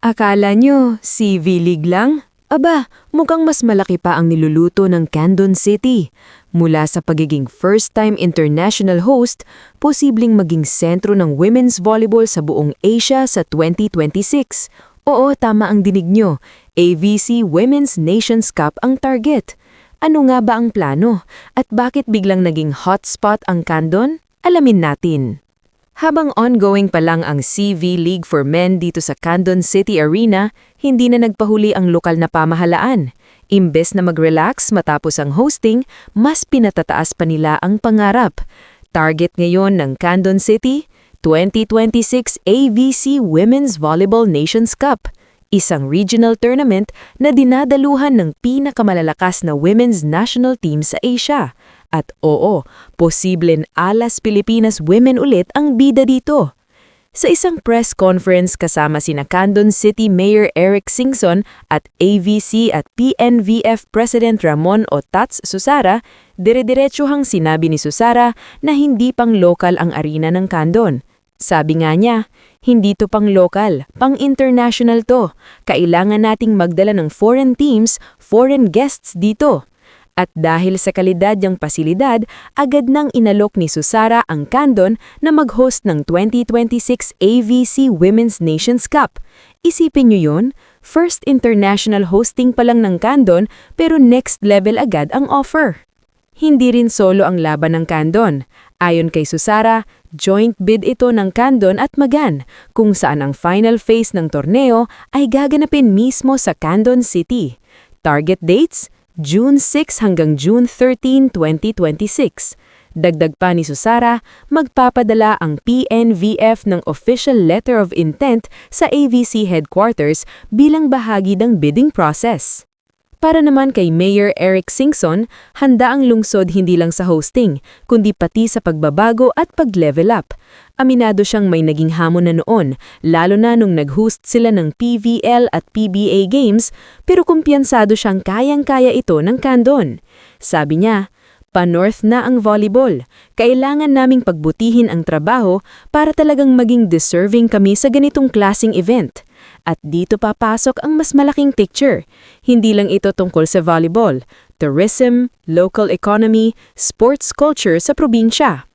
Akala nyo, CV League lang? Aba, mukhang mas malaki pa ang niluluto ng Candon City. Mula sa pagiging first-time international host, posibleng maging sentro ng women's volleyball sa buong Asia sa 2026. Oo, tama ang dinig nyo. AVC Women's Nations Cup ang target. Ano nga ba ang plano? At bakit biglang naging hotspot ang Candon? Alamin natin. Habang ongoing pa lang ang CV League for Men dito sa Candon City Arena, hindi na nagpahuli ang lokal na pamahalaan. Imbes na mag-relax matapos ang hosting, mas pinatataas pa nila ang pangarap. Target ngayon ng Candon City, 2026 AVC Women's Volleyball Nations Cup, isang regional tournament na dinadaluhan ng pinakamalalakas na women's national team sa Asia. At oo, posibleng Alas Pilipinas Women ulit ang bida dito. Sa isang press conference kasama sina Candon City Mayor Eric Singson at AVC at PNVF President Ramon Otats Susara, dire-diretsuhang sinabi ni Susara na hindi pang lokal ang arena ng Candon. Sabi nga niya, hindi to pang lokal, pang international to. Kailangan nating magdala ng foreign teams, foreign guests dito. At dahil sa kalidad niyang pasilidad, agad nang inalok ni Susara ang Candon na mag-host ng 2026 AVC Women's Nations Cup. Isipin niyo yun, first international hosting pa lang ng Candon pero next level agad ang offer. Hindi rin solo ang laban ng Candon. Ayon kay Susara, joint bid ito ng Candon at Magan, kung saan ang final phase ng torneo ay gaganapin mismo sa Candon City. Target dates? June 6 hanggang June 13, 2026. Dagdag pa ni Susara, magpapadala ang PNVF ng official letter of intent sa AVC headquarters bilang bahagi ng bidding process. Para naman kay Mayor Eric Singson, handa ang lungsod hindi lang sa hosting, kundi pati sa pagbabago at pag-level up. Aminado siyang may naging hamon na noon, lalo na nung nag-host sila ng PVL at PBA Games, pero kumpiyansado siyang kayang-kaya ito ng Candon. Sabi niya, "Pa-north na ang volleyball. Kailangan naming pagbutihin ang trabaho para talagang maging deserving kami sa ganitong klasing event." At dito papasok ang mas malaking picture. Hindi lang ito tungkol sa volleyball, tourism, local economy, sports culture sa probinsya.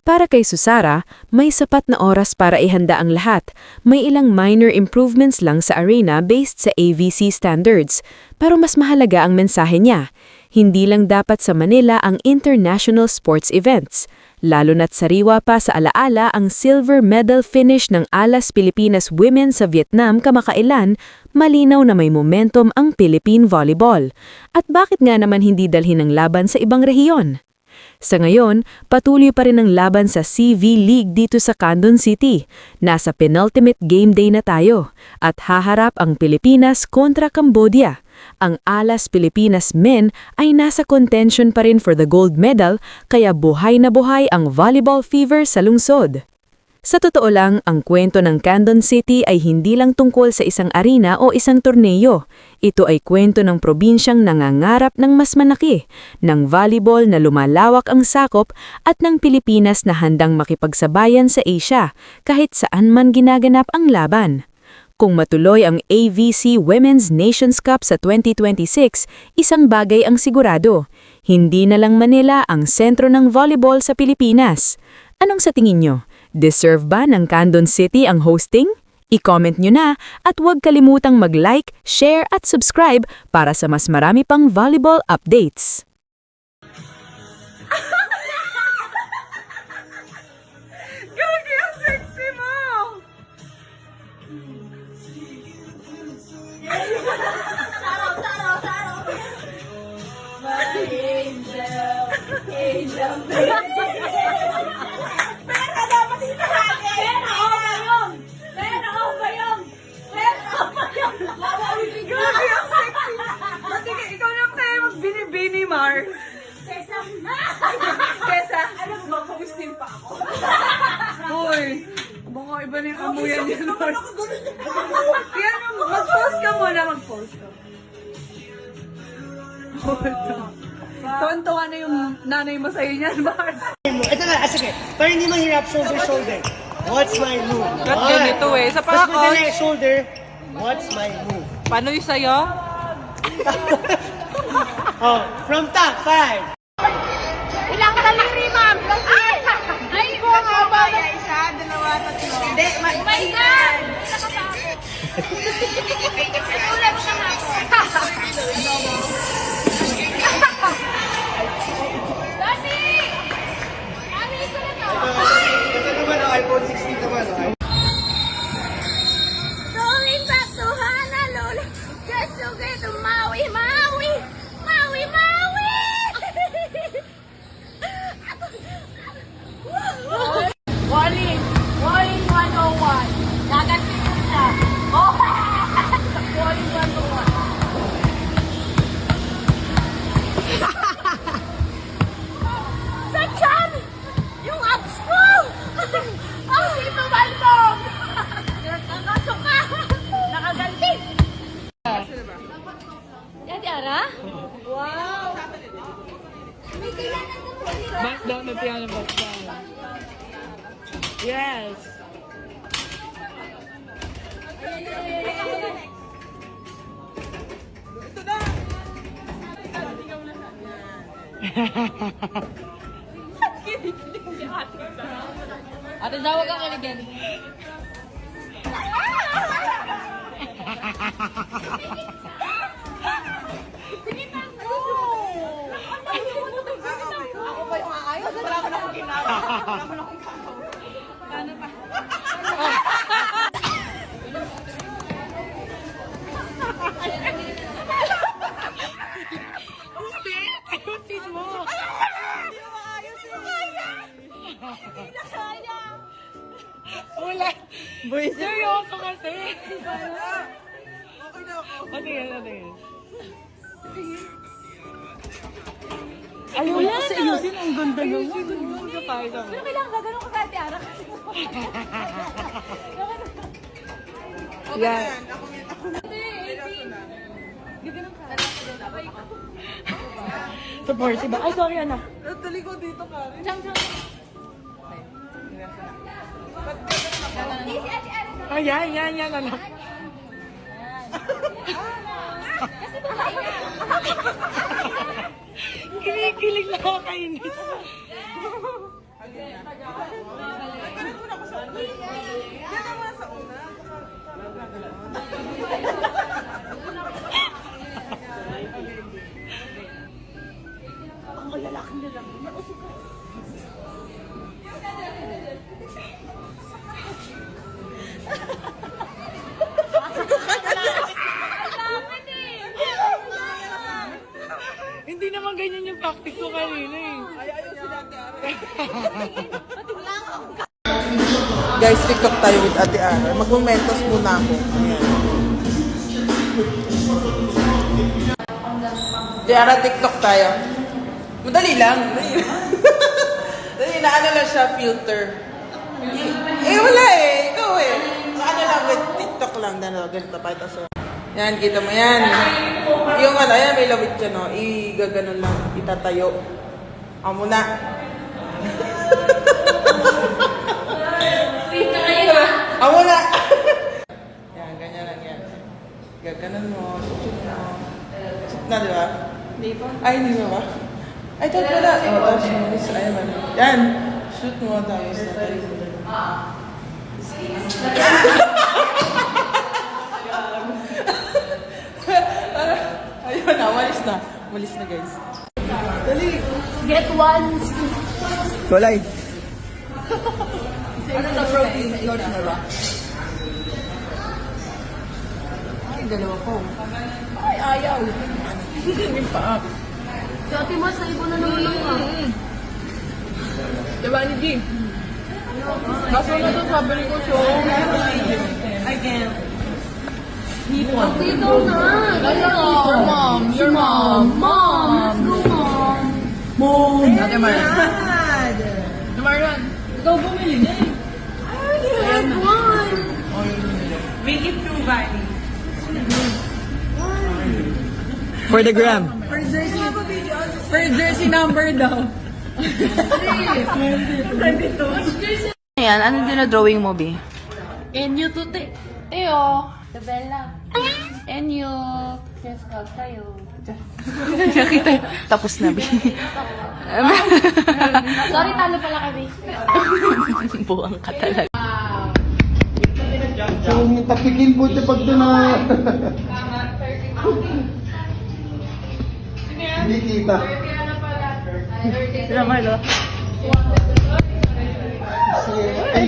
Para kay Susara, may sapat na oras para ihanda ang lahat. May ilang minor improvements lang sa arena based sa AVC standards. Pero mas mahalaga ang mensahe niya. Hindi lang dapat sa Manila ang international sports events. Lalo na't sariwa pa sa alaala ang silver medal finish ng Alas Pilipinas Women sa Vietnam kamakailan, malinaw na may momentum ang Philippine volleyball. At bakit nga naman hindi dalhin ang laban sa ibang rehiyon? Sa ngayon, patuloy pa rin ang laban sa CV League dito sa Candon City. Nasa penultimate game day na tayo at haharap ang Pilipinas kontra Cambodia. Ang Alas Pilipinas Men ay nasa contention pa rin for the gold medal kaya buhay na buhay ang volleyball fever sa lungsod. Sa totoo lang, ang kwento ng Candon City ay hindi lang tungkol sa isang arena o isang torneo. Ito ay kwento ng probinsyang nangangarap ng mas malaki, ng volleyball na lumalawak ang sakop at ng Pilipinas na handang makipagsabayan sa Asia kahit saan man ginaganap ang laban. Kung matuloy ang AVC Women's Nations Cup sa 2026, isang bagay ang sigurado. Hindi na lang Manila ang sentro ng volleyball sa Pilipinas. Anong sa tingin nyo? Deserve ba ng Candon City ang hosting? I-comment nyo na at huwag kalimutang mag-like, share at subscribe para sa mas marami pang volleyball updates. Gagi, ang sexy mo! My angel, angel baby. Pero dapat hinahali! Pero ako ba yun? Pero ako ba yun? Pero ako ba yun? Gagi, ang sexy! Pati ka, ikaw lang tayo magbini-bini, Mar. Kesa, Kesa, ano ba, pag-steam pa ako? uy, baka iba na yung amuyan niya, Mar. Yan, mag-post ka muna, mag-post ka. Tuwan-tuwa na yung nanay mo sa'yo niyan, Mar. Ito na, sige. Para hindi mahirap, shoulder. What's my move? Ba't ganito eh? Sa Tapos pa, pag shoulder, What's my move? Paano yung sa'yo? Oh, from top 5. Ilang kaliri, ma'am? Ay! Ay, ko nga ba? Isa, dalawa, tatlo. Hindi, oh my God! Ulan ka na ako. Dati! Ano yung sila to? Ito naman ang iPhone 16 naman. Going back to Honolulu just to get to Maui, Maui, Maui, Maui. Walling 101. Gaganti ko siya. Oh, Walling 101. Sa tiyan! Yung abs ko! Ang dito balbog! Nakakasok ka! Nakaganti! Yan, Tiara? Wow! May kailangan na po. Back down the piano, back down. Yes. Ate, tawag ka kiligin. Ako ba yung aayos? Wala ko na akong ginawa. Wala ko na akong ginawa. Paano pa? Ayusin mo. Wala. Boy, seryoso kasi. Okay na ako. Okay. Ayaw mo kasi ayusin. Ang ganda naman. Ayusin ka tayo naman. Pero kailangan gagano'n ka kay Tiara kasi Yan. Supportive ba? Ay, sorry anak. Ay, yan anak. kasi babae na. Kinikilig na ako kainis. Hindi naman ganyan yung practice ko kanina eh. Guys, TikTok tayo with Ate Ara. Mag-momentos muna ako. Ayan. Ate Ara, TikTok tayo. Madali lang. Dali na, ano lang siya, filter. Wala eh. Ikaw eh. Ano lang, with TikTok lang. Ganito pa ito. So, yan, kita mo yan. Yung ano, yan, may lawit siya, no? Gaganon lang, itatayo. Ako muna. Ako muna. Yan, ganyan lang yan. Gaganon mo, shoot mo. Shoot na, di ba? Hindi pa. Ay, hindi ba ba? Ay, tapos wala. Tapos, ay, man. Yan. Shoot mo, tapos natayo mo. Ayun na, walis na. Walis na, guys. Dali. Get one. Kulay. Ano na protein? Lord na ba? Ay, dalawa ko. Ay, ayaw. Yung paa. Si Ate Mas, sa ibo na naman ka. Diba ni G? Kaso na ito, sabi ko siya. I can't. Dito na. Your mom. Your mom. Mom. Let's go, mom. Moon. Ate Marian. Ate Marian, ikaw bumili niya eh. I already had one. Make it true, Valley. For the gram. For jersey number daw. Ayan, ano din na drawing mo, Bi? And you to Teo. Bella. And you. Yes, God kayo. Tapos na, Bi. Sorry, talo pala kami. Buwang ka talaga. Yung tapikin po pag doon na... Hindi kita. Sila Marlo. Kasi, ay,